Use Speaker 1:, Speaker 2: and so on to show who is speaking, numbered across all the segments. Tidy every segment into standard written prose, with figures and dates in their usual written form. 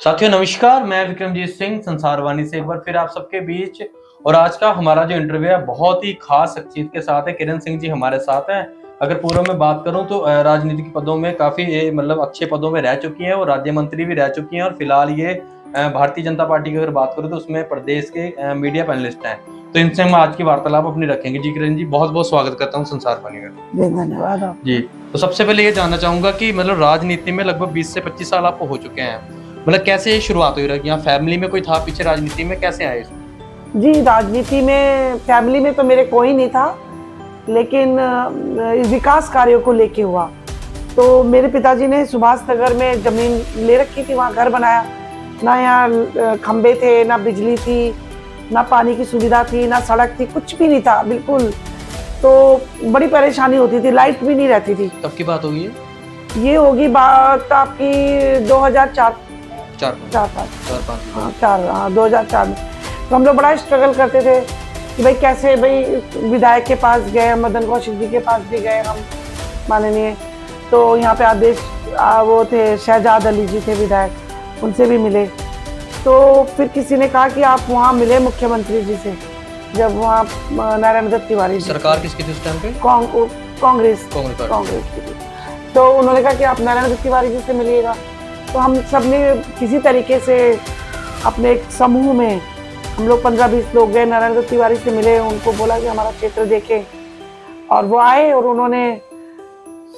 Speaker 1: साथियों नमस्कार, मैं विक्रमजीत सिंह संसारवाणी से एक बार फिर आप सबके बीच। और आज का हमारा जो इंटरव्यू है बहुत ही खास शख्सियत के साथ है। किरण सिंह जी हमारे साथ हैं। अगर पूर्व में बात करूं तो राजनीतिक पदों में काफी मतलब अच्छे पदों में रह चुकी हैं और राज्य मंत्री भी रह चुकी हैं। और फिलहाल ये भारतीय जनता पार्टी की अगर बात करूं तो उसमें प्रदेश के मीडिया पैनलिस्ट हैं। तो इनसे हम आज की वार्तालाप अपनी रखेंगे। जी किरण जी, बहुत बहुत स्वागत करता हूँ संसारवाणी में।
Speaker 2: धन्यवाद
Speaker 1: जी, तो सबसे पहले ये जानना चाहूंगा कि मतलब राजनीति में लगभग 20 से 25 साल आपको हो चुके हैं। मतलब कैसे शुरुआत हुई रही? यहाँ फैमिली में कोई था पीछे राजनीति में, कैसे आए?
Speaker 2: जी, राजनीति में फैमिली में तो मेरे कोई नहीं था, लेकिन विकास कार्यों को लेके हुआ। तो मेरे पिताजी ने सुभाष नगर में जमीन ले रखी थी, वहाँ घर बनाया। ना यहाँ खंबे थे, ना बिजली थी, ना पानी की सुविधा थी, ना सड़क थी, कुछ भी नहीं था बिल्कुल। तो बड़ी परेशानी होती थी, लाइट भी नहीं रहती थी।
Speaker 1: तब की बात होगी
Speaker 2: ये होगी बात आपकी 2004 2004 में। तो हम लोग बड़ा स्ट्रगल करते थे कि भाई कैसे, भाई विधायक के पास गए, मदन कौशिक जी के पास भी गए हम माननीय। तो यहाँ पे आदेश वो थे शहजाद अली जी थे विधायक, उनसे भी मिले। तो फिर किसी ने कहा कि आप वहाँ मिले मुख्यमंत्री जी से। जब वहाँ नारायण दत्त तिवारी
Speaker 1: सरकार किसकी थी उस टाइम पे?
Speaker 2: कांग्रेस की थी। तो उन्होंने कहा कि आप नारायण दत्त तिवारी जी से मिलिएगा। तो हम सब ने किसी तरीके से अपने एक समूह में हम लोग 15-20 लोग गए, नारायण दत्त तिवारी से मिले, उनको बोला कि हमारा क्षेत्र देखें। और वो आए और उन्होंने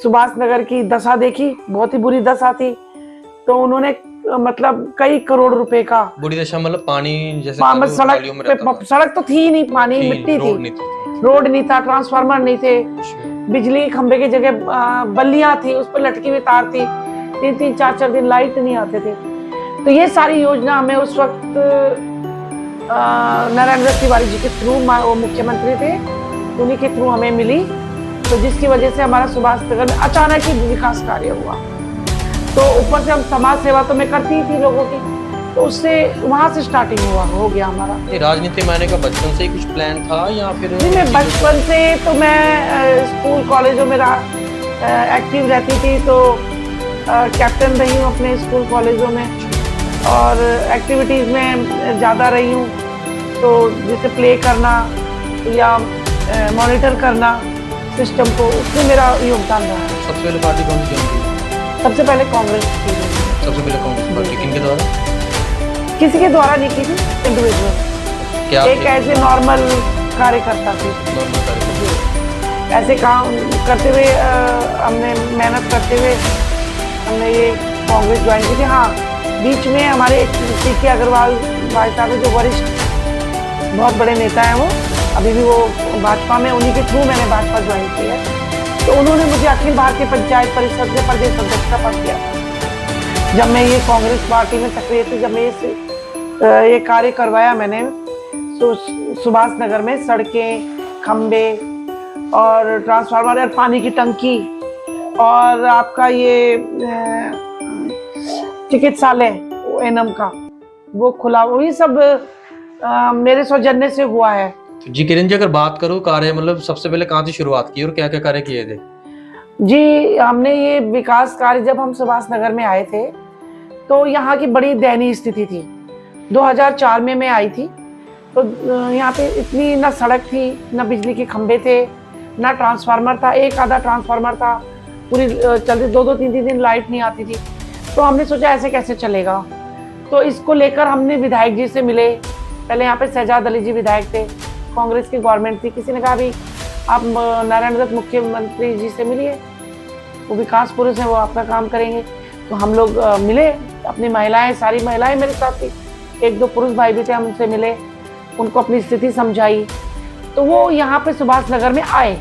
Speaker 2: सुभाष नगर की दशा देखी, बहुत ही बुरी दशा थी। तो उन्होंने मतलब कई करोड़ रुपए का,
Speaker 1: बुरी दशा मतलब पानी जैसे
Speaker 2: सड़क तो थी नहीं, पानी मिट्टी थी, रोड नहीं था, ट्रांसफार्मर नहीं थे, बिजली खंबे की जगह बल्लियां थी, उस पर लटकी हुई तार थी, 3-3 4-4 दिन लाइट नहीं आते थे। तो ये सारी योजना हमें उस वक्त नारायण दत्त तिवारी जी के थ्रू, वो मुख्यमंत्री थे, उन्हीं के थ्रू हमें मिली। तो जिसकी वजह से हमारा सुभाष नगर में अचानक ही विकास कार्य हुआ। तो ऊपर से हम समाज सेवा तो मैं करती ही थी लोगों की, तो उससे वहाँ से स्टार्टिंग हो गया हमारा।
Speaker 1: राजनीति में आने का बचपन से ही कुछ प्लान था या फिर?
Speaker 2: जी, मैं बचपन से तो मैं स्कूल कॉलेजों में एक्टिव रहती थी। तो कैप्टन रही हूँ अपने स्कूल कॉलेजों में और एक्टिविटीज़ में ज़्यादा रही हूँ। तो जैसे प्ले करना या मॉनिटर करना सिस्टम को, उसमें मेरा योगदान रहा है।
Speaker 1: सबसे पहले पार्टी कौन सी थी?
Speaker 2: सबसे पहले कांग्रेस की।
Speaker 1: सबसे पहले कांग्रेस पार्टी किनके द्वारा?
Speaker 2: किसी के द्वारा नहीं की थी, इंडिविजुअल।
Speaker 1: क्या
Speaker 2: एक ऐसे नॉर्मल कार्यकर्ता थी। ऐसे काम करते हुए हमने मेहनत करते हुए हमने ये कांग्रेस ज्वाइन की थी। हाँ, बीच में हमारे CK अग्रवाल भाई साहब जो वरिष्ठ बहुत बड़े नेता हैं, वो अभी भी वो भाजपा में, उन्हीं के थ्रू मैंने भाजपा ज्वाइन की है। तो उन्होंने मुझे अखिल भारतीय पंचायत परिषद में प्रदेश अध्यक्ष का पद दिया था। जब मैं ये कांग्रेस पार्टी में सक्रिय थी, जब मैं ये कार्य करवाया मैंने सुभाष नगर में, सड़कें, खंबे और ट्रांसफार्मर और पानी की टंकी और आपका ये चिकित्सालय एनम का वो खुला, वही सब मेरे सौजन्य से हुआ है।
Speaker 1: जी किरण जी, अगर बात करूँ कार्य मतलब सबसे पहले कहाँ से शुरुआत की और क्या क्या कार्य किए थे?
Speaker 2: जी, हमने ये विकास कार्य, जब हम सुभाष नगर में आए थे तो यहाँ की बड़ी दयनीय स्थिति थी। 2004 में मैं आई थी। तो यहाँ पे इतनी ना सड़क थी, ना बिजली के खंभे थे, ना ट्रांसफार्मर था, एक आधा ट्रांसफार्मर था, पूरी चलती 2-2 3-3 दिन लाइट नहीं आती थी। तो हमने सोचा ऐसे कैसे चलेगा। तो इसको लेकर हमने विधायक जी से मिले। पहले यहाँ पे शहजाद अली जी विधायक थे, कांग्रेस की गवर्नमेंट थी। किसी ने कहा भी आप नारायण दत्त मुख्यमंत्री जी से मिलिए, वो विकास पुरुष है, वो आपका काम करेंगे। तो हम लोग मिले, अपनी महिलाएं, सारी महिलाएं मेरे साथ थी, 1-2 पुरुष भाई भी थे, हम उनसे मिले, उनको अपनी स्थिति समझाई। तो वो यहाँ पे सुभाष नगर में आए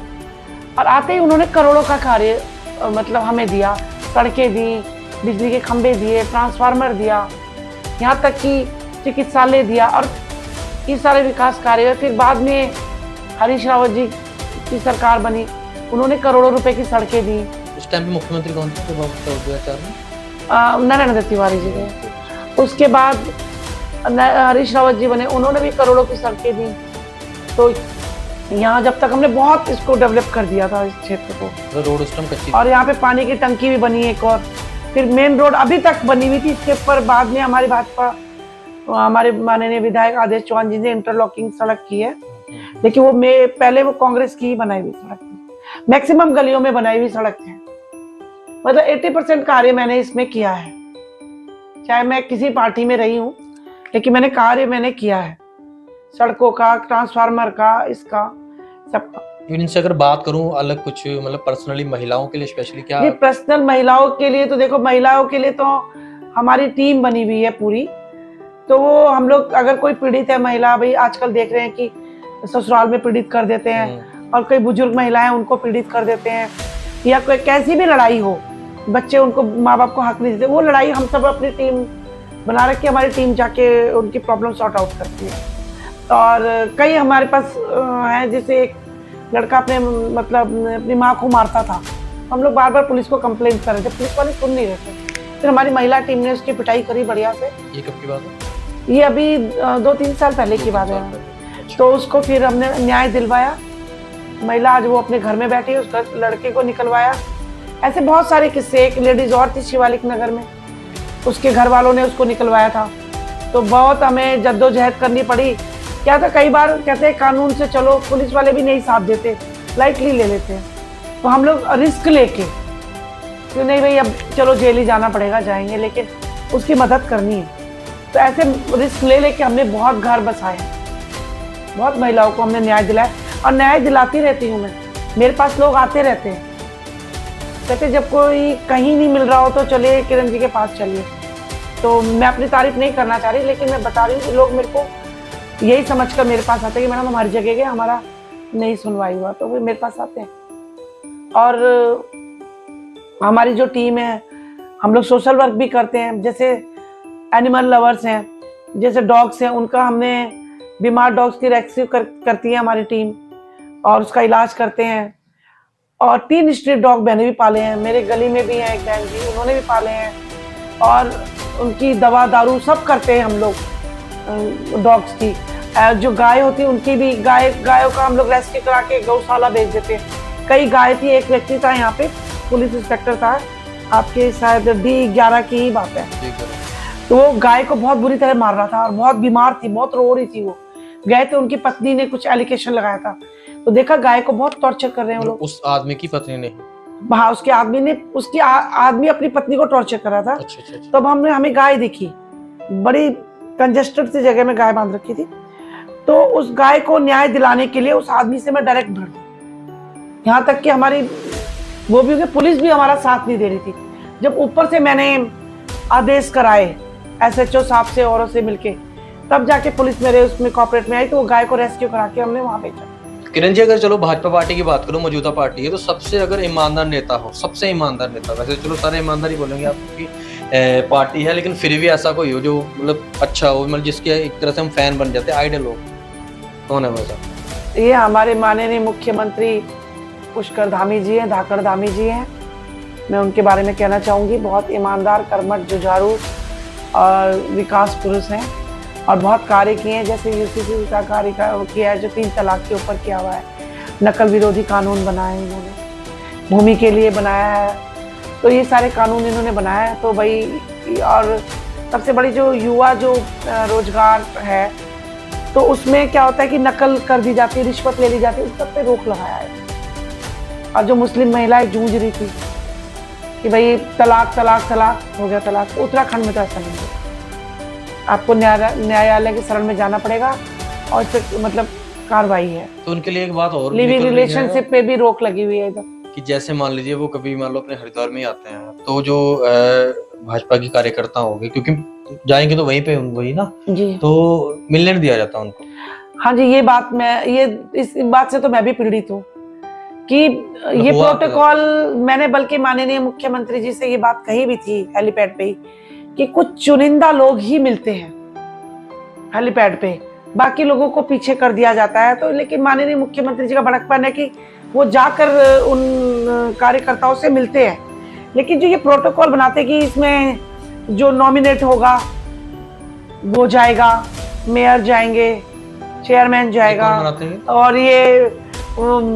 Speaker 2: और आते ही उन्होंने करोड़ों का कार्य मतलब हमें दिया। सड़कें दी, बिजली के खंभे दिए, ट्रांसफार्मर दिया, यहाँ तक कि चिकित्सालय दिया और ये सारे विकास कार्य। फिर बाद में हरीश रावत जी की सरकार बनी, उन्होंने करोड़ों रुपए की सड़कें दी।
Speaker 1: उस टाइम पे मुख्यमंत्री कौन थे 2004 में?
Speaker 2: नारायण दत्त तिवारी जी थे। उसके बाद हरीश रावत जी बने, उन्होंने भी करोड़ों की सड़कें दी। तो यहाँ जब तक हमने बहुत इसको डेवलप कर दिया था, इस क्षेत्र को।
Speaker 1: रोड सिस्टम कच्ची,
Speaker 2: और यहाँ पे पानी की टंकी भी बनी एक और। फिर मेन रोड अभी तक बनी हुई थी, इसके ऊपर बाद में हमारी भाजपा, हमारे माननीय विधायक आदेश चौहान जी ने इंटरलॉकिंग सड़क की है, लेकिन वो पहले वो कांग्रेस की ही बनाई हुई सड़क थी। मैक्सिमम गलियों में बनाई हुई सड़क है, मतलब 80% कार्य मैंने इसमें किया है। चाहे मैं किसी पार्टी में रही हूँ, लेकिन मैंने कार्य किया है, सड़कों का, ट्रांसफार्मर का, इसका सबका।
Speaker 1: इनसे अगर बात करूं अलग कुछ मतलब पर्सनली महिलाओं के लिए स्पेशली क्या?
Speaker 2: ये पर्सनल महिलाओं के लिए तो देखो, महिलाओं के लिए तो हमारी टीम बनी हुई है पूरी। तो वो हम लोग अगर कोई पीड़ित है महिला, भाई आजकल देख रहे हैं कि ससुराल में पीड़ित कर देते हैं, और कई बुजुर्ग महिलाएं उनको पीड़ित कर देते हैं, या कोई कैसी भी लड़ाई हो, बच्चे उनको माँ बाप को हक नहीं देते, वो लड़ाई हम सब अपनी टीम बना रखी, हमारी टीम जाके उनकी प्रॉब्लम सॉर्ट आउट करती है। और कई हमारे पास है, जैसे एक लड़का अपनी माँ को मारता था, हम लोग बार बार पुलिस को कंप्लेंट कर रहे थे, पुलिस वाले सुन नहीं रहे थे, फिर हमारी महिला टीम ने उसकी पिटाई करी बढ़िया से।
Speaker 1: ये कब की बात है?
Speaker 2: ये अभी 2-3 साल पहले की बात है। तो उसको फिर हमने न्याय दिलवाया, महिला आज वो अपने घर में बैठी है, उस लड़के को निकलवाया। ऐसे बहुत सारे किस्से। एक लेडीज और थी शिवालिक नगर में, उसके घर वालों ने उसको निकलवाया था, तो बहुत हमें जद्दोजहद करनी पड़ी। क्या था, कई बार कहते हैं कानून से चलो, पुलिस वाले भी नहीं साथ देते, लाइटली ले लेते हैं, तो हम लोग रिस्क लेके कि नहीं भाई अब चलो जेल ही जाना पड़ेगा, जाएंगे, लेकिन उसकी मदद करनी है। तो ऐसे रिस्क ले लेके हमने बहुत घर बसाए, बहुत महिलाओं को हमने न्याय दिलाया, और न्याय दिलाती रहती हूँ मैं। मेरे पास लोग आते रहते हैं, कहते जब कोई कहीं नहीं मिल रहा हो तो चलिए किरण जी के पास चलिए। तो मैं अपनी तारीफ नहीं करना चाह रही, लेकिन मैं बता रही हूँ कि लोग मेरे को यही समझकर मेरे पास आते हैं कि मैडम हमारी जगह गए, हमारा नहीं सुनवाई हुआ, तो वो मेरे पास आते हैं। और हमारी जो टीम है, हम लोग सोशल वर्क भी करते हैं, जैसे एनिमल लवर्स हैं, जैसे डॉग्स हैं, उनका हमने बीमार डॉग्स की रेस्क्यू करती है हमारी टीम, और उसका इलाज करते हैं। और 3 स्ट्रीट डॉग मैंने भी पाले हैं, मेरे गली में भी हैं एक बहन जी, उन्होंने भी पाले हैं, और उनकी दवा दारू सब करते हैं हम लोग। डॉग्स की जो गाय होती है, उनकी भी गायों का हम लोग रेस्क्यू करा के गौशाला भेज देते हैं। कई गाय थी, एक व्यक्ति था यहाँ पे, पुलिस इंस्पेक्टर था, आपके शायद D11 की ही बात है, तो वो गाय को बहुत बुरी तरह मार रहा था, और बहुत बीमार थी, बहुत रो रही थी। वो गए थे, उनकी पत्नी ने कुछ एलिगेशन लगाया था, तो देखा गाय को बहुत टॉर्चर कर रहे हैं वो लोग।
Speaker 1: उस आदमी की पत्नी ने?
Speaker 2: हाँ, उसके आदमी ने, आदमी अपनी पत्नी को टॉर्चर कर रहा था।
Speaker 1: अच्छा।
Speaker 2: तब हमें गाय दिखी, बड़ी कंजेस्टेड सी जगह में गाय बांध रखी थी, तो उस गाय को न्याय दिलाने के लिए उस आदमी से मैं डायरेक्ट भिड़ गई। यहाँ तक कि हमारी वो भी, पुलिस भी हमारा साथ नहीं दे रही थी। जब ऊपर से मैंने आदेश कराए SHO साहब से, औरों से मिलके, तब जाके पुलिस मेरे उसमें कॉर्पोरेट में आई, तो वो गाय को रेस्क्यू करा के हमने वहाँ भेजा।
Speaker 1: किरण जी, अगर चलो भाजपा पार्टी की बात करो, मौजूदा पार्टी है, तो सबसे अगर ईमानदार नेता हो, सबसे ईमानदार नेता, वैसे चलो सारे ईमानदार ही बोलेंगे आपकी पार्टी है, लेकिन फिर भी ऐसा कोई हो जो मतलब अच्छा हो, मतलब जिसके एक तरह से हम फैन बन जाते हैं, आइडल हो, कौन है वैसा?
Speaker 2: ये हमारे माननीय मुख्यमंत्री पुष्कर धामी जी हैं, धाकड़ धामी जी हैं। मैं उनके बारे में कहना चाहूँगी, बहुत ईमानदार, कर्मठ, जुझारू और विकास पुरुष हैं, और बहुत कार्य किए हैं। जैसे UCC का कार्य किया है, जो 3 तलाक के ऊपर किया हुआ है, नकल विरोधी कानून बनाए इन्होंने, भूमि के लिए बनाया है, तो ये सारे कानून इन्होंने बनाया है। तो भाई, और सबसे बड़ी जो युवा जो रोजगार है, तो उसमें क्या होता है कि नकल कर दी जाती है, रिश्वत ले ली जाती है, उस सब पे रोक लगाया है। और जो मुस्लिम महिलाएं जूझ रही थी कि भाई तलाक हो गया, तलाक, उत्तराखंड में तो ऐसा नहीं है, आपको न्यायालय की शरण में जाना पड़ेगा, और इस पे मतलब कार्रवाई है।
Speaker 1: तो उनके लिए एक बात और,
Speaker 2: लिविंग रिलेशनशिप पे भी रोक लगी हुई है इधर,
Speaker 1: कि जैसे मान लीजिए वो कभी मान लो अपने हरिद्वार में ही आते हैं, तो जो भाजपा की कार्यकर्ता होंगे, क्योंकि जाएंगे तो वहीं पे वही ना जी, तो मिलने नहीं दिया जाता उनको।
Speaker 2: हाँ जी, ये बात इस बात से तो मैं भी पीड़ित हूँ कि ये प्रोटोकॉल, मैंने बल्कि माननीय मुख्यमंत्री जी से ये बात कही भी थी हेलीपैड पे ही, कि कुछ चुनिंदा लोग ही मिलते हैं हेलीपैड पे, बाकी लोगों को पीछे कर दिया जाता है। तो लेकिन माननीय मुख्यमंत्री जी का बड़कपन है कि वो जाकर उन कार्यकर्ताओं से मिलते हैं, लेकिन जो ये प्रोटोकॉल बनाते कि इसमें जो नॉमिनेट होगा वो जाएगा, मेयर जाएंगे, चेयरमैन जाएगा, और ये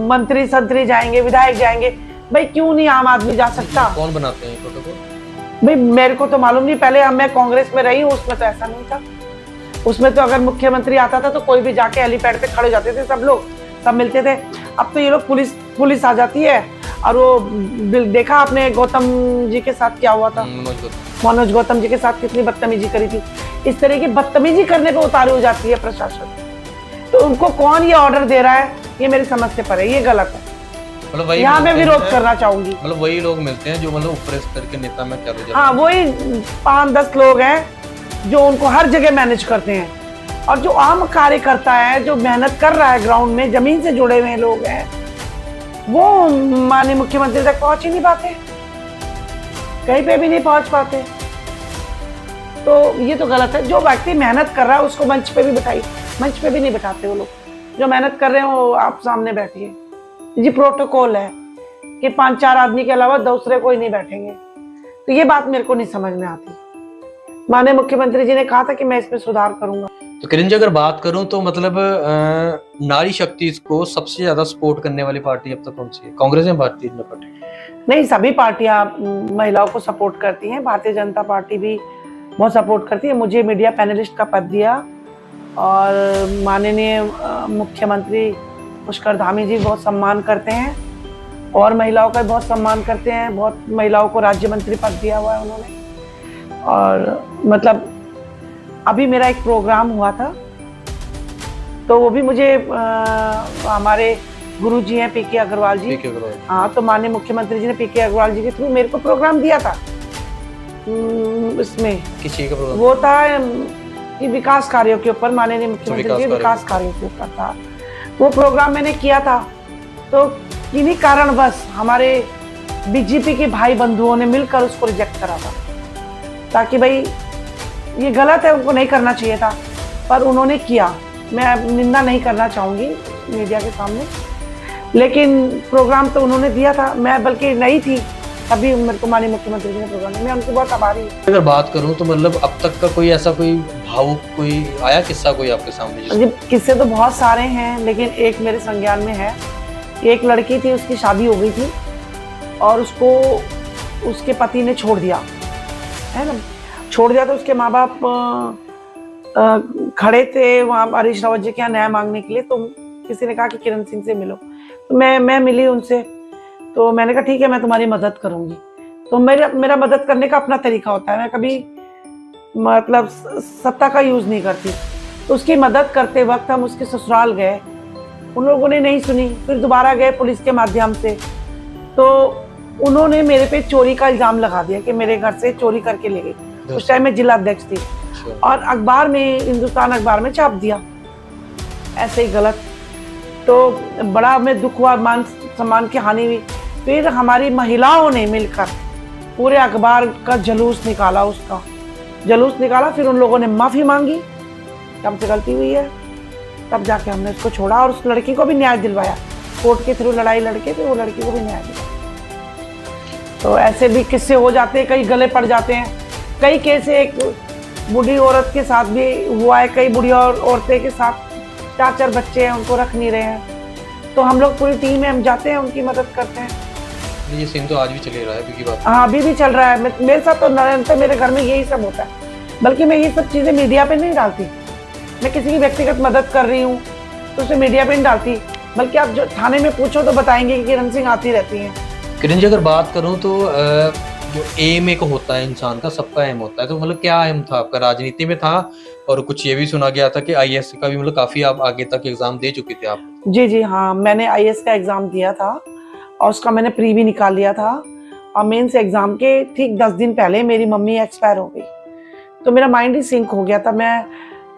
Speaker 2: मंत्री संतरी जाएंगे, विधायक जाएंगे, भाई क्यों नहीं आम आदमी जा सकता?
Speaker 1: कौन बनाते हैं प्रोटोकॉल?
Speaker 2: भाई मेरे को तो मालूम नहीं, पहले अब मैं कांग्रेस में रही हूँ, उसमें तो ऐसा नहीं था। उसमें तो अगर मुख्यमंत्री आता था तो कोई भी जाके हेलीपैड पे खड़े हो जाते थे, सब लोग सब मिलते थे। अब तो ये लोग पुलिस आ जाती है। और वो देखा आपने गौतम जी के साथ क्या हुआ था, मनोज गौतम जी के साथ कितनी बदतमीजी करी थी। इस तरह की बदतमीजी करने पे उतारू हो जाती है प्रशासन। तो उनको कौन ये ऑर्डर दे रहा है, ये मेरी समझ से परे, ये गलत है।
Speaker 1: मतलब
Speaker 2: यहाँ मैं विरोध करना चाहूंगी।
Speaker 1: मतलब वही लोग मिलते हैं जो मतलब ऊपर स्तर के नेता में क्या हो,
Speaker 2: हाँ वही 5-10 लोग हैं जो उनको हर जगह मैनेज करते हैं। और जो आम कार्यकर्ता है, जो मेहनत कर रहा है ग्राउंड में, जमीन से जुड़े हुए लोग हैं, वो माननीय मुख्यमंत्री तक पहुंच ही नहीं पाते, कहीं पे भी नहीं पहुंच पाते। तो ये तो गलत है। जो व्यक्ति मेहनत कर रहा है उसको मंच पे भी बिठाइए, मंच पे भी नहीं बिठाते वो लोग। जो मेहनत कर रहे हैं वो आप सामने बैठिए। जी प्रोटोकॉल है कि 5-4 आदमी के अलावा दूसरे कोई नहीं बैठेंगे। तो ये बात मेरे को नहीं समझ में आती। माननीय मुख्यमंत्री जी ने कहा था कि मैं इसमें सुधार करूंगा।
Speaker 1: तो किरण जी अगर बात करूं तो मतलब नारी शक्ति को सबसे ज्यादा सपोर्ट करने वाली पार्टी अब तक कौन सी है? कांग्रेस या भारतीय जनता पार्टी?
Speaker 2: नहीं, सभी पार्टियां महिलाओं को सपोर्ट करती हैं। भारतीय जनता पार्टी भी बहुत सपोर्ट करती है। मुझे मीडिया पैनलिस्ट का पद दिया और माननीय मुख्यमंत्री पुष्कर धामी जी बहुत सम्मान करते हैं और महिलाओं का बहुत सम्मान करते हैं। बहुत महिलाओं को राज्य मंत्री पद दिया हुआ है उन्होंने। और मतलब अभी मेरा एक प्रोग्राम हुआ था तो वो भी मुझे हमारे गुरु जी हैं पीके अग्रवाल जी, हाँ, तो माननीय मुख्यमंत्री जी ने पीके अग्रवाल जी के थ्रू मेरे को प्रोग्राम दिया था। इसमें
Speaker 1: किसी का प्रोग्राम
Speaker 2: वो था कि विकास कार्यों के ऊपर, माननीय मुख्यमंत्री जी विकास कार्यों के ऊपर था। वो प्रोग्राम मैंने किया था। तो किन्हीं कारणवश हमारे बीजेपी के भाई बंधुओं ने मिलकर उसको रिजेक्ट करा था, ताकि भाई ये गलत है, उनको नहीं करना चाहिए था, पर उन्होंने किया। मैं निंदा नहीं करना चाहूँगी मीडिया के सामने, लेकिन प्रोग्राम तो उन्होंने दिया था। मैं बल्कि नहीं थी अभी, मेरे को माननीय मुख्यमंत्री जी ने प्रोग्राम दिया, मैं उनकी बहुत आभारी हूँ।
Speaker 1: अगर बात करूँ तो मतलब अब तक का कोई ऐसा कोई भावुक कोई आया किस्सा कोई आपके सामने?
Speaker 2: किस्से तो बहुत सारे हैं, लेकिन एक मेरे संज्ञान में है। एक लड़की थी, उसकी शादी हो गई थी और उसको उसके पति ने छोड़ दिया, है ना। छोड़ दिया तो उसके माँ बाप खड़े थे वहाँ हरीश रावत जी के यहाँ न्याय मांगने के लिए। तो किसी ने कहा कि किरण सिंह से मिलो, तो मैं मिली उनसे। तो मैंने कहा ठीक है, मैं तुम्हारी मदद करूंगी। तो मेरा मदद करने का अपना तरीका होता है, मैं कभी मतलब सत्ता का यूज नहीं करती। तो उसकी मदद करते वक्त हम उसके ससुराल गए, उन लोगों ने नहीं सुनी। फिर दोबारा गए पुलिस के माध्यम से, तो उन्होंने मेरे पे चोरी का इल्जाम लगा दिया कि मेरे घर से चोरी करके ले गई। उस टाइम मैं जिला अध्यक्ष थी और अखबार में, हिंदुस्तान अखबार में छाप दिया, ऐसे ही गलत। तो बड़ा हमें दुख हुआ, मान सम्मान की हानि हुई। फिर हमारी महिलाओं ने मिलकर पूरे अखबार का जुलूस निकाला, उसका जुलूस निकाला। फिर उन लोगों ने माफ़ी मांगी कि हमसे गलती हुई है, तब जाके हमने उसको छोड़ा और उस लड़की को भी न्याय दिलवाया। कोर्ट के थ्रू लड़ाई लड़के फिर वो लड़की को भी न्याय दिलवाया। तो ऐसे भी किस्से हो जाते हैं, कई गले पड़ जाते हैं। कई केस, एक बूढ़ी औरत के साथ भी हुआ है, कई बूढ़ी औरतें के साथ 4-4 बच्चे हैं, उनको रख नहीं रहे हैं। तो हम लोग पूरी टीम में हम जाते हैं, उनकी मदद करते हैं।
Speaker 1: ये सीन तो आज भी चल रहा है अभी की बात?
Speaker 2: हाँ, अभी भी चल रहा है। मेरे साथ तो निरंतर मेरे घर में यही सब होता है। बल्कि मैं ये सब चीज़ें मीडिया पे नहीं डालती। मैं किसी की व्यक्तिगत मदद कर रही हूँ तो उसे मीडिया पे नहीं डालती, बल्कि आप जो थाने में पूछो तो बताएंगे कि किरण सिंह आती रहती हैं।
Speaker 1: किरण जी अगर बात करूँ तो जो एम एक होता है इंसान का, सबका एम होता है, तो मतलब क्या एम था आपका? राजनीति में था और कुछ ये भी सुना गया था कि आईएएस का भी मतलब काफी आप आगे तक एग्जाम दे चुके थे आप?
Speaker 2: जी हाँ, मैंने आईएएस का एग्जाम दिया था और उसका मैंने प्री भी निकाल लिया था। और मेंस एग्जाम के ठीक 10 दिन पहले मेरी मम्मी एक्सपायर हो गई, तो मेरा माइंड ही सिंक हो गया था। मैं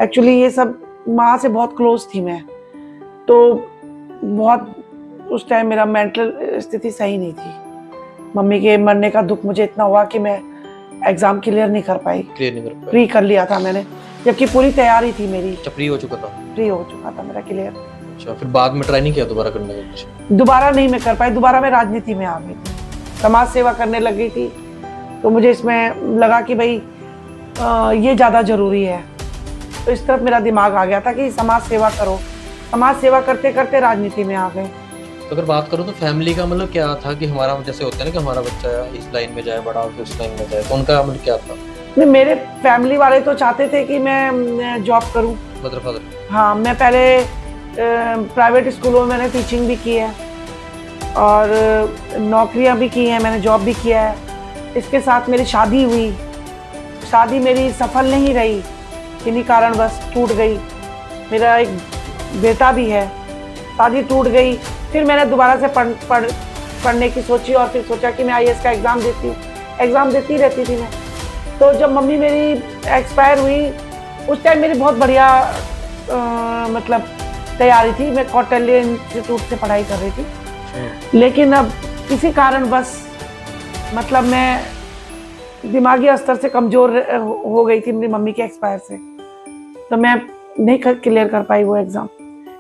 Speaker 2: एक्चुअली ये सब, माँ से बहुत क्लोज थी मैं, तो बहुत उस टाइम मेरा मेंटल स्थिति सही नहीं थी। मम्मी के मरने का दुख मुझे इतना हुआ कि मैं एग्जाम क्लियर नहीं कर पाई। प्री कर लिया था मैंने, जबकि पूरी तैयारी थी मेरी।
Speaker 1: प्री हो चुका था?
Speaker 2: प्री हो चुका था मेरा क्लियर।
Speaker 1: अच्छा, फिर बाद में ट्राई नहीं किया दोबारा करने का कुछ?
Speaker 2: दोबारा नहीं मैं कर पाई। दोबारा मैं राजनीति में आ गई थी, समाज सेवा करने लग गई थी। तो मुझे इसमें लगा कि भाई ये ज़्यादा ज़रूरी है, तो इस तरफ मेरा दिमाग आ गया था कि समाज सेवा करो। समाज सेवा करते करते राजनीति में आ गए।
Speaker 1: तो अगर बात करूँ तो फैमिली का मतलब क्या था कि हमारा जैसे होता है ना कि हमारा बच्चा इस लाइन में जाए, बड़ा होकर उस लाइन में जाए, तो उनका मतलब क्या था?
Speaker 2: नहीं, मेरे फैमिली वाले तो चाहते थे कि मैं जॉब करूं।
Speaker 1: Mother father?
Speaker 2: हाँ, मैं पहले प्राइवेट स्कूलों में मैंने टीचिंग भी की है और नौकरियां भी की हैं, मैंने जॉब भी किया है। इसके साथ मेरी शादी हुई। शादी मेरी सफल नहीं रही, किन्हीं कारणवश टूट गई। मेरा एक बेटा भी है, शादी टूट गई। फिर मैंने दोबारा से पढ़ने की सोची और फिर सोचा कि मैं आईएएस का एग्ज़ाम देती हूँ। एग्ज़ाम देती रहती थी मैं। तो जब मम्मी मेरी एक्सपायर हुई, उस टाइम मेरी बहुत बढ़िया मतलब तैयारी थी। मैं कौटिल्य इंस्टीट्यूट से पढ़ाई कर रही थी, लेकिन अब किसी कारण बस मतलब मैं दिमागी स्तर से कमज़ोर हो गई थी मेरी मम्मी के एक्सपायर से। तो मैं नहीं क्लियर कर पाई वो एग्ज़ाम,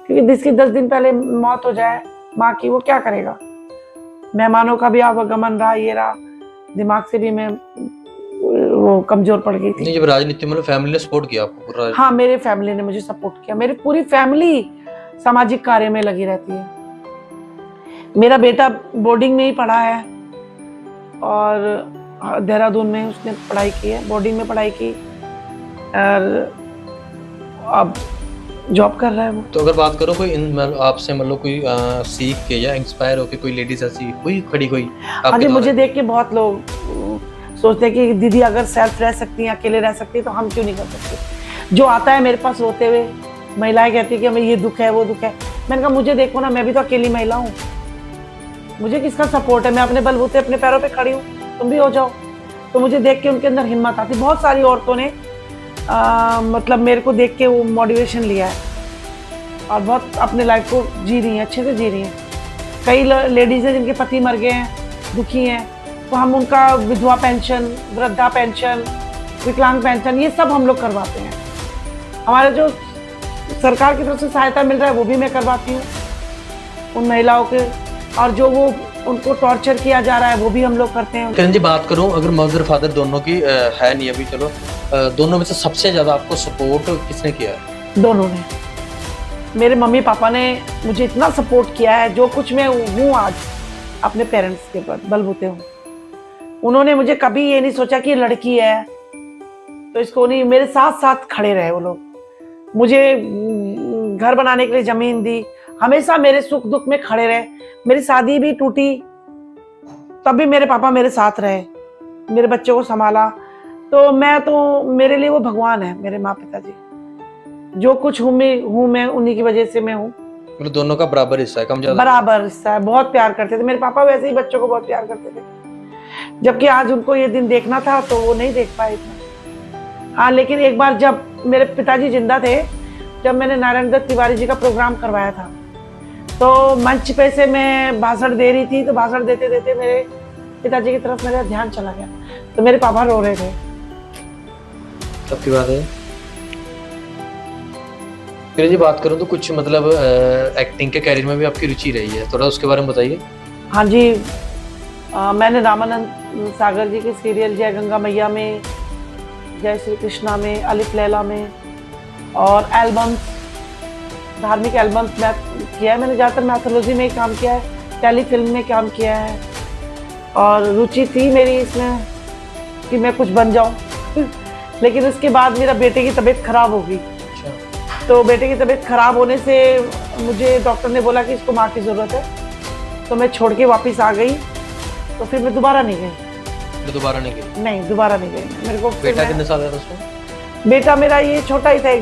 Speaker 2: क्योंकि जिसकी 10 दिन पहले मौत हो जाए माँ की, वो क्या करेगा। मेहमानों का भी आवागमन रहा, ये रहा, दिमाग से भी मैं वो कमज़ोर पड़ गई थी।
Speaker 1: नहीं, जब राजनीति में फैमिली ने सपोर्ट किया आपको पूरा?
Speaker 2: हाँ, मेरे फैमिली ने मुझे सपोर्ट किया। मेरी पूरी फैमिली सामाजिक कार्य में लगी रहती है। मेरा बेटा बोर्डिंग में ही पढ़ा है और देहरादून में उसने पढ़ाई की है, बोर्डिंग में पढ़ाई की और अब जॉब कर रहा है वो।
Speaker 1: तो अगर बात करो कोई आपसे मतलब कोई सीख के या इंस्पायर होके कोई लेडीज ऐसी हुई खड़ी कोई?
Speaker 2: हाँ जी, मुझे देख के बहुत लोग सोचते हैं कि दीदी अगर सेल्फ रह सकती हैं, अकेले रह सकती है, तो हम क्यों नहीं कर सकते। जो आता है मेरे पास रोते हुए, महिलाएं कहती है कि हमें ये दुख है, वो दुख है। मैंने कहा मुझे देखो ना, मैं भी तो अकेली महिला हूँ, मुझे किसका सपोर्ट है। मैं अपने बलबूते अपने पैरों पे खड़ी हूँ, तुम भी हो जाओ। तो मुझे देख के उनके अंदर हिम्मत आती। बहुत सारी औरतों ने मतलब मेरे को देख के वो मोटिवेशन लिया है और बहुत अपने लाइफ को जी रही हैं, अच्छे से जी रही हैं। कई लेडीज़ हैं जिनके पति मर गए हैं, दुखी हैं, तो हम उनका विधवा पेंशन, वृद्धा पेंशन, विकलांग पेंशन, ये सब हम लोग करवाते हैं। हमारा जो सरकार की तरफ से सहायता मिल रहा है वो भी मैं करवाती हूँ उन महिलाओं के, और जो वो उनको टॉर्चर किया जा रहा है वो भी हम लोग करते हैं।
Speaker 1: किरण जी, बात करूं अगर मदर फादर दोनों की है नहीं अभी, चलो दोनों में से सबसे ज़्यादा आपको सपोर्ट किसने किया है?
Speaker 2: दोनों ने। मेरे मम्मी पापा ने मुझे इतना सपोर्ट किया है, जो कुछ मैं हूँ आज अपने पेरेंट्स के बलबूते हूँ। उन्होंने मुझे कभी ये नहीं सोचा कि ये लड़की है तो इसको नहीं, मेरे साथ साथ खड़े रहे वो लोग। मुझे घर बनाने के लिए ज़मीन दी, हमेशा मेरे सुख दुख में खड़े रहे। मेरी शादी भी टूटी तब भी मेरे पापा मेरे साथ रहे, मेरे बच्चों को संभाला। तो मेरे लिए वो भगवान है, मेरे माँ पिताजी। जो कुछ हूँ मैं उन्हीं की वजह से मैं हूँ।
Speaker 1: मतलब दोनों का बराबर हिस्सा है, कम ज्यादा?
Speaker 2: बराबर हिस्सा है। बहुत प्यार करते थे मेरे पापा, वैसे ही बच्चों को बहुत प्यार करते थे। जबकि आज उनको ये दिन देखना था तो वो नहीं देख पाए थे। हाँ, लेकिन एक बार जब मेरे पिताजी जिंदा थे, जब मैंने नारायण दत्त तिवारी जी का प्रोग्राम करवाया था, तो मंच पे से मैं भाषण दे रही थी, तो भाषण देते देते मेरे पिताजी की तरफ मेरा ध्यान चला गया, तो मेरे पापा रो रहे थे।
Speaker 1: तब की बात है। फिर जी बात करूं तो कुछ मतलब एक्टिंग के कैरियर में भी आपकी रुचि रही है, थोड़ा उसके बारे में बताइए।
Speaker 2: हाँ जी, मैंने रामानंद सागर जी के सीरियल जय गंगा मैया में, जय श्री कृष्णा में, अलिफ लैला में, और एल्बम्स, धार्मिक एल्बम्स में किया है। मैंने ज़्यादातर मैथोलॉजी में ही काम किया है, टेलीफिल्म में काम किया है, और रुचि थी मेरी इसमें कि मैं कुछ बन जाऊं। लेकिन उसके बाद मेरा बेटे की तबीयत खराब हो गई। तो बेटे की तबीयत खराब होने से मुझे डॉक्टर ने बोला कि इसको माँ की ज़रूरत है, तो मैं छोड़ के वापस आ गई। तो फिर मैं दोबारा नहीं गई।
Speaker 1: दोबारा नहीं गई?
Speaker 2: नहीं, दोबारा नहीं गई। मेरे को
Speaker 1: बेटा कितने साल का था उसमें?
Speaker 2: बेटा मेरा ये छोटा ही था,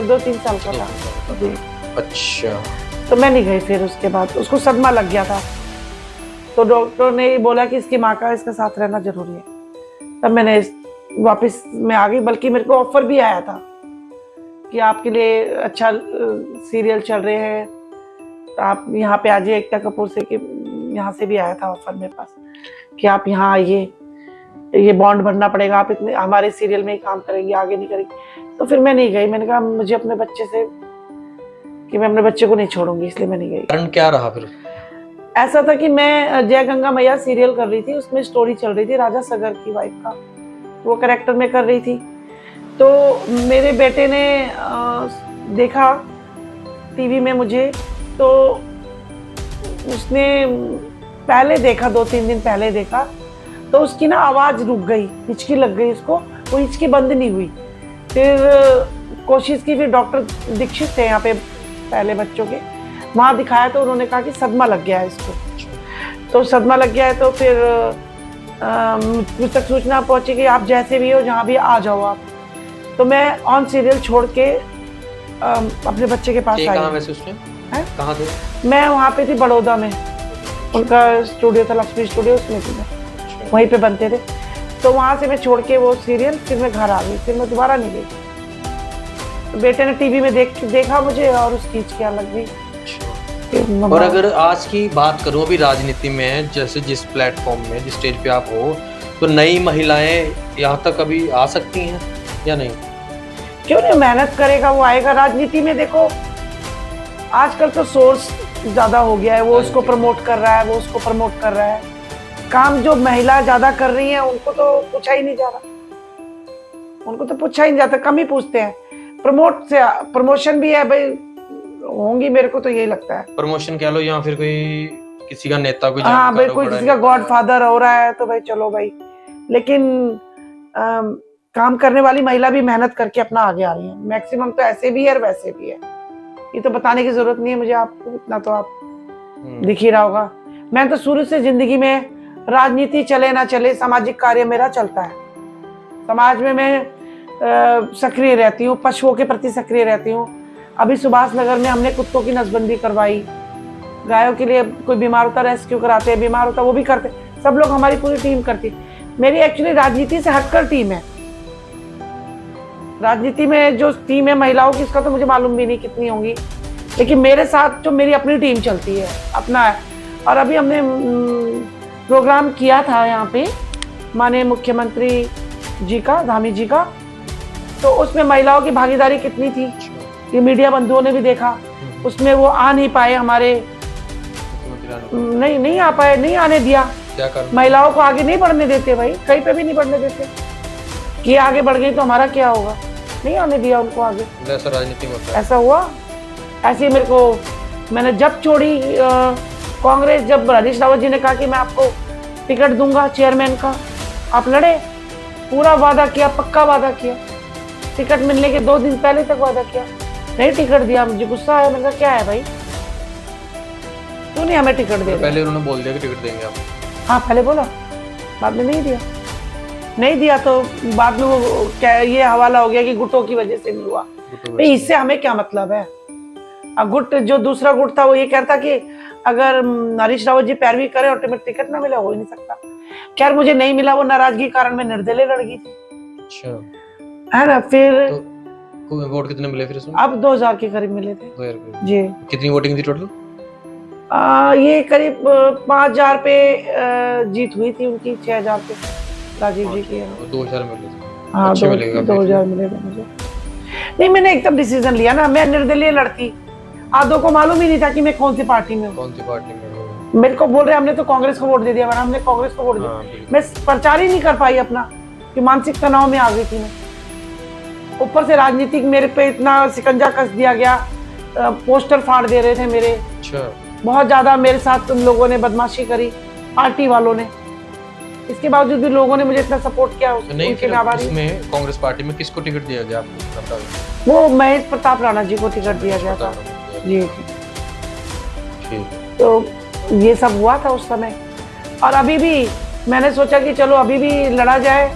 Speaker 2: 2-3 साल का था जी।
Speaker 1: अच्छा।
Speaker 2: तो मैं नहीं गई। फिर उसके बाद उसको सदमा लग गया था, तो डॉक्टर ने बोला कि इसकी माँ का इसका साथ रहना जरूरी है। तब मैंने वापस मैं आ गई। बल्कि मेरे को ऑफर भी आया था कि आपके लिए अच्छा सीरियल चल रहे हैं, तो आप यहाँ पे आ जाइए। एकता कपूर से कि यहाँ से भी आया था ऑफर मेरे पास कि आप यहाँ आइए, ये बॉन्ड भरना पड़ेगा, आप इतने हमारे सीरियल में ही काम करेंगे, आगे नहीं करेंगे। तो फिर मैं नहीं गई। मैंने कहा मुझे अपने बच्चे से, कि मैं अपने बच्चे को नहीं छोड़ूंगी, इसलिए मैं नहीं गई।
Speaker 1: कारण क्या रहा फिर?
Speaker 2: ऐसा था कि मैं जय गंगा मैया सीरियल कर रही थी, उसमें स्टोरी चल रही थी राजा सगर की वाइफ का, वो कैरेक्टर में कर रही थी। तो मेरे बेटे ने देखा टीवी में मुझे, तो उसने पहले देखा, 2-3 दिन पहले देखा, तो उसकी ना आवाज़ रुक गई, हिचकी लग गई उसको, वो हिचकी बंद नहीं हुई। फिर कोशिश की, फिर डॉक्टर दीक्षित थे यहाँ पे पहले बच्चों के, वहाँ दिखाया तो उन्होंने कहा कि सदमा लग गया है इसको। तो सदमा लग गया है तो फिर मुझ तक सूचना पहुँची कि आप जैसे भी हो, जहाँ भी आ जाओ आप। तो मैं ऑन सीरियल छोड़ के अपने बच्चे के पास आई।
Speaker 1: कहाँ वैसे उसने कहाँ थे?
Speaker 2: मैं वहाँ पे थी बड़ौदा में, उनका स्टूडियो था, लक्ष्मी स्टूडियो, उसमें थी मैं, वहीं पे बनते थे। तो वहाँ से मैं छोड़ के वो सीरियल, फिर मैं घर आ गई, फिर मैं दोबारा नहीं गई। तो बेटे ने टीवी में देखा मुझे और उसकी हिचकियाँ लग गई।
Speaker 1: और अगर आज की बात करूं, अभी राजनीति में जैसे जिस प्लेटफॉर्म में, जिस स्टेज पे आप हो, तो नई महिलाएं यहाँ तक अभी आ सकती हैं या नहीं?
Speaker 2: क्यों नहीं, मेहनत करेगा वो आएगा। राजनीति में देखो आजकल तो सोर्स ज्यादा हो गया है, वो उसको प्रमोट कर रहा है, वो उसको प्रमोट कर रहा है। काम जो महिला ज्यादा कर रही है उनको तो पूछा ही नहीं जा रहा, उनको तो पूछा ही नहीं जाता, कम ही पूछते हैं। प्रमोशन भी है भाई, होंगी, मेरे को तो यही लगता है।
Speaker 1: प्रमोशन कह लो या फिर कोई किसी का नेता, कोई
Speaker 2: हाँ भाई, कोई किसी का गॉडफादर हो रहा है तो भाई चलो भाई, लेकिन काम करने वाली महिला भी मेहनत करके अपना आगे आ रही है। मैक्सिमम तो ऐसे भी है और वैसे भी है, ये तो बताने की जरूरत नहीं है मुझे आपको, इतना तो आप दिख ही रहा होगा। मैं तो शुरू से जिंदगी में, राजनीति चले ना चले, सामाजिक कार्य मेरा चलता है। समाज में मैं सक्रिय रहती हूँ, पशुओं के प्रति सक्रिय रहती हूँ। अभी सुभाष नगर में हमने कुत्तों की नसबंदी करवाई, गायों के लिए कोई बीमार होता रेस्क्यू कराते हैं, बीमार होता वो भी करते, सब लोग, हमारी पूरी टीम करती। मेरी एक्चुअली राजनीति से हटकर टीम है। राजनीति में जो टीम है महिलाओं की, इसका तो मुझे मालूम भी नहीं कितनी होंगी, लेकिन मेरे साथ जो मेरी अपनी टीम चलती है, अपना है। और अभी हमने प्रोग्राम किया था यहाँ पे माननीय मुख्यमंत्री जी का, धामी जी का, तो उसमें महिलाओं की भागीदारी कितनी थी ये मीडिया बंधुओं ने भी देखा। उसमें वो आ नहीं पाए, हमारे नहीं आ पाए, नहीं आने दिया।
Speaker 1: क्या कर,
Speaker 2: महिलाओं को आगे नहीं बढ़ने देते भाई, कहीं पे भी नहीं बढ़ने देते कि आगे बढ़ गई तो हमारा क्या होगा, नहीं आने दिया उनको आगे।
Speaker 1: ऐसा राजनीति में होता है,
Speaker 2: ऐसा हुआ। ऐसे ही मेरे को, मैंने जब छोड़ी कांग्रेस, जब हरीश रावत जी ने कहा कि मैं आपको टिकट दूंगा चेयरमैन का, आप लड़े, पूरा वादा किया, पक्का वादा किया, टिकट मिलने के 2 दिन पहले तक वादा किया, नहीं टिकट दिया। मुझे गुस्सा आया, मैंने कहा क्या है भाई, क्यों नहीं हमें टिकट दे?
Speaker 1: पहले उन्होंने बोल दिया कि टिकट देंगे आप।
Speaker 2: हाँ पहले बोला, बाद में नहीं दिया। नहीं दिया तो बाद में वो क्या, ये हवाला हो गया कि गुटों की वजह से नहीं हुआ। भाई इससे हमें क्या मतलब है? गुट, जो दूसरा गुट था वो ये कहता कि अगर हरीश रावत जी पैरवी करें और टिकट ना मिले, हो ही नहीं सकता। खैर मुझे नहीं मिला, वो नाराजगी कारण मैं निर्दलीय लड़ गई थी। अच्छा, है ना। फिर
Speaker 1: तो वोट कितने मिले फिर इसमें?
Speaker 2: अब 2000 के करीब मिले थे।
Speaker 1: 2000
Speaker 2: जी।
Speaker 1: कितनी वोटिंग थी टोटल?
Speaker 2: ये करीब 5000 पे जीत हुई थी उनकी, 6000 पे राजीव जी की।
Speaker 1: 2000 मिले थे।
Speaker 2: हाँ 2000 मिले थे मुझे। नहीं, मैंने एकदम डिसीजन लिया ना, मैं निर्दलीय लड़ती। आधों को मालूम ही नहीं था कि मैं कौन सी पार्टी में हूँ।
Speaker 1: कौन सी पार्टी में?
Speaker 2: मेरे को बोल रहे हमने तो कांग्रेस को वोट दे दिया, हमने कांग्रेस को वोट दिया। मैं प्रचार ही नहीं कर पाई अपना, कि मानसिक तनाव में आ गई थी मैं। ऊपर से राजनीतिक मेरे पे इतना शिकंजा कस दिया गया, पोस्टर फाड़ दे रहे थे मेरे। अच्छा। बहुत ज्यादा मेरे साथ उन लोगों ने बदमाशी करी, पार्टी वालों ने। इसके बावजूद भी लोगों ने मुझे इतना सपोर्ट किया, उनके आभारी।
Speaker 1: इसमें कांग्रेस पार्टी में किसको टिकट दिया गया आपको?
Speaker 2: वो महेश प्रताप राणा जी को टिकट दिया गया था। जी ठीक। तो ये सब हुआ था उस समय। और अभी भी मैंने सोचा कि चलो अभी भी लड़ा जाए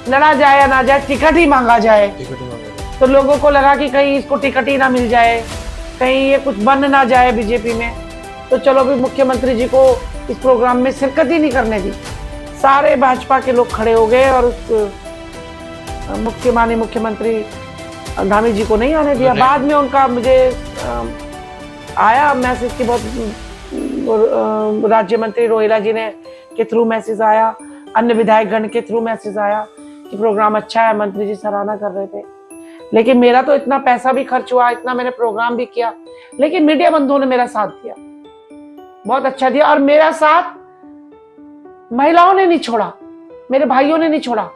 Speaker 2: या ना जाए, टिकट ही मांगा जाए। तो लोगों को लगा कि कहीं इसको टिकट ही ना मिल जाए, कहीं ये कुछ बन ना जाए बीजेपी में। तो चलो भी मुख्यमंत्री जी को इस प्रोग्राम में शिरकत ही नहीं करने दी। सारे भाजपा के लोग खड़े हो गए और उस माननीय मुख्यमंत्री धामी जी को नहीं आने दिया। बाद में उनका मुझे आया मैसेज की, बहुत राज्य मंत्री रोहिला जी ने के थ्रू मैसेज आया, अन्य विधायक गण के थ्रू मैसेज आया कि प्रोग्राम अच्छा है, मंत्री जी सराहना कर रहे थे। लेकिन मेरा तो इतना पैसा भी खर्च हुआ, इतना मैंने प्रोग्राम भी किया, लेकिन मीडिया बंधुओं ने मेरा साथ दिया, बहुत अच्छा दिया। और मेरा साथ महिलाओं ने नहीं छोड़ा, मेरे भाइयों ने नहीं छोड़ा,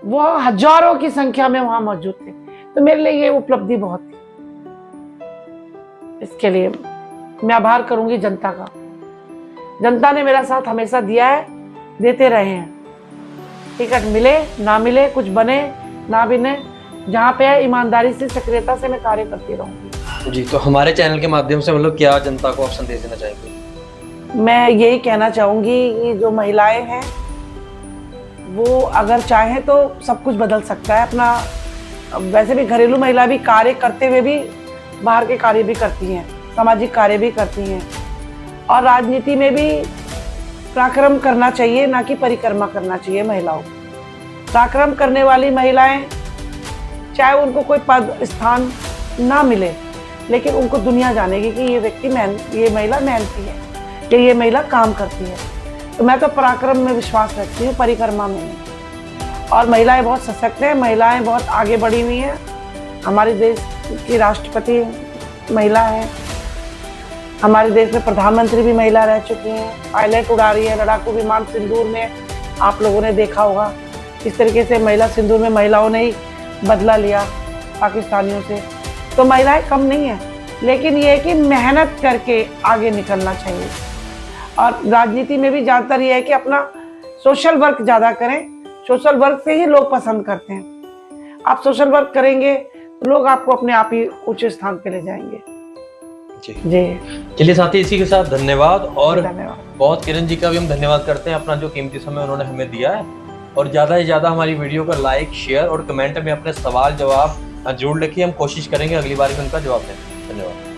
Speaker 2: वो हजारों की संख्या में वहां मौजूद थे। तो मेरे लिए ये उपलब्धि बहुत थी। इसके लिए मैं आभार करूंगी जनता का। जनता ने मेरा साथ हमेशा दिया है, देते रहे हैं। टिकट मिले ना मिले, कुछ बने ना बने, जहाँ पे है ईमानदारी से, सक्रियता से मैं कार्य करती रहूंगी।
Speaker 1: जी, तो हमारे चैनल के माध्यम से मतलब क्या जनता को आप संदेश देना चाहेंगे?
Speaker 2: मैं यही कहना चाहूंगी कि जो महिलाएं हैं वो अगर चाहें तो सब कुछ बदल सकता है अपना। वैसे भी घरेलू महिला भी कार्य करते हुए भी बाहर के कार्य भी करती हैं, सामाजिक कार्य भी करती हैं, और राजनीति में भी पराक्रम करना चाहिए, ना कि परिक्रमा करना चाहिए महिलाओं को। पराक्रम करने वाली महिलाएं, चाहे उनको कोई पद स्थान ना मिले, लेकिन उनको दुनिया जानेगी कि ये व्यक्ति ये महिला मेहनती है, कि ये महिला काम करती है। तो मैं तो पराक्रम में विश्वास रखती हूँ, परिक्रमा में नहीं। और महिलाएं बहुत सशक्त हैं, महिलाएं बहुत आगे बढ़ी हुई हैं। हमारे देश की राष्ट्रपति महिला है, हमारे देश में प्रधानमंत्री भी महिला रह चुकी हैं, पायलट उड़ा रही है लड़ाकू विमान। सिंदूर में आप लोगों ने देखा होगा इस तरीके से महिला सिंदूर में महिलाओं ने ही बदला लिया पाकिस्तानियों से। तो महिलाएं कम नहीं है, लेकिन ये है कि मेहनत करके आगे निकलना चाहिए। और राजनीति में भी ज़्यादातर ये है कि अपना सोशल वर्क ज़्यादा करें, सोशल वर्क से ही लोग पसंद करते हैं। आप सोशल वर्क करेंगे तो लोग आपको अपने आप ही ऊंचे स्थान पे ले जाएंगे।
Speaker 1: जी
Speaker 2: जी,
Speaker 1: चलिए साथी, इसी के साथ धन्यवाद। और
Speaker 2: धन्यवाद।
Speaker 1: बहुत किरण जी का भी हम धन्यवाद करते हैं, अपना जो कीमती समय उन्होंने हमें दिया है। और ज़्यादा से ज़्यादा हमारी वीडियो को लाइक, शेयर और कमेंट में अपने सवाल जवाब जरूर लिखिए। हम कोशिश करेंगे अगली बार भी उनका जवाब दें। धन्यवाद।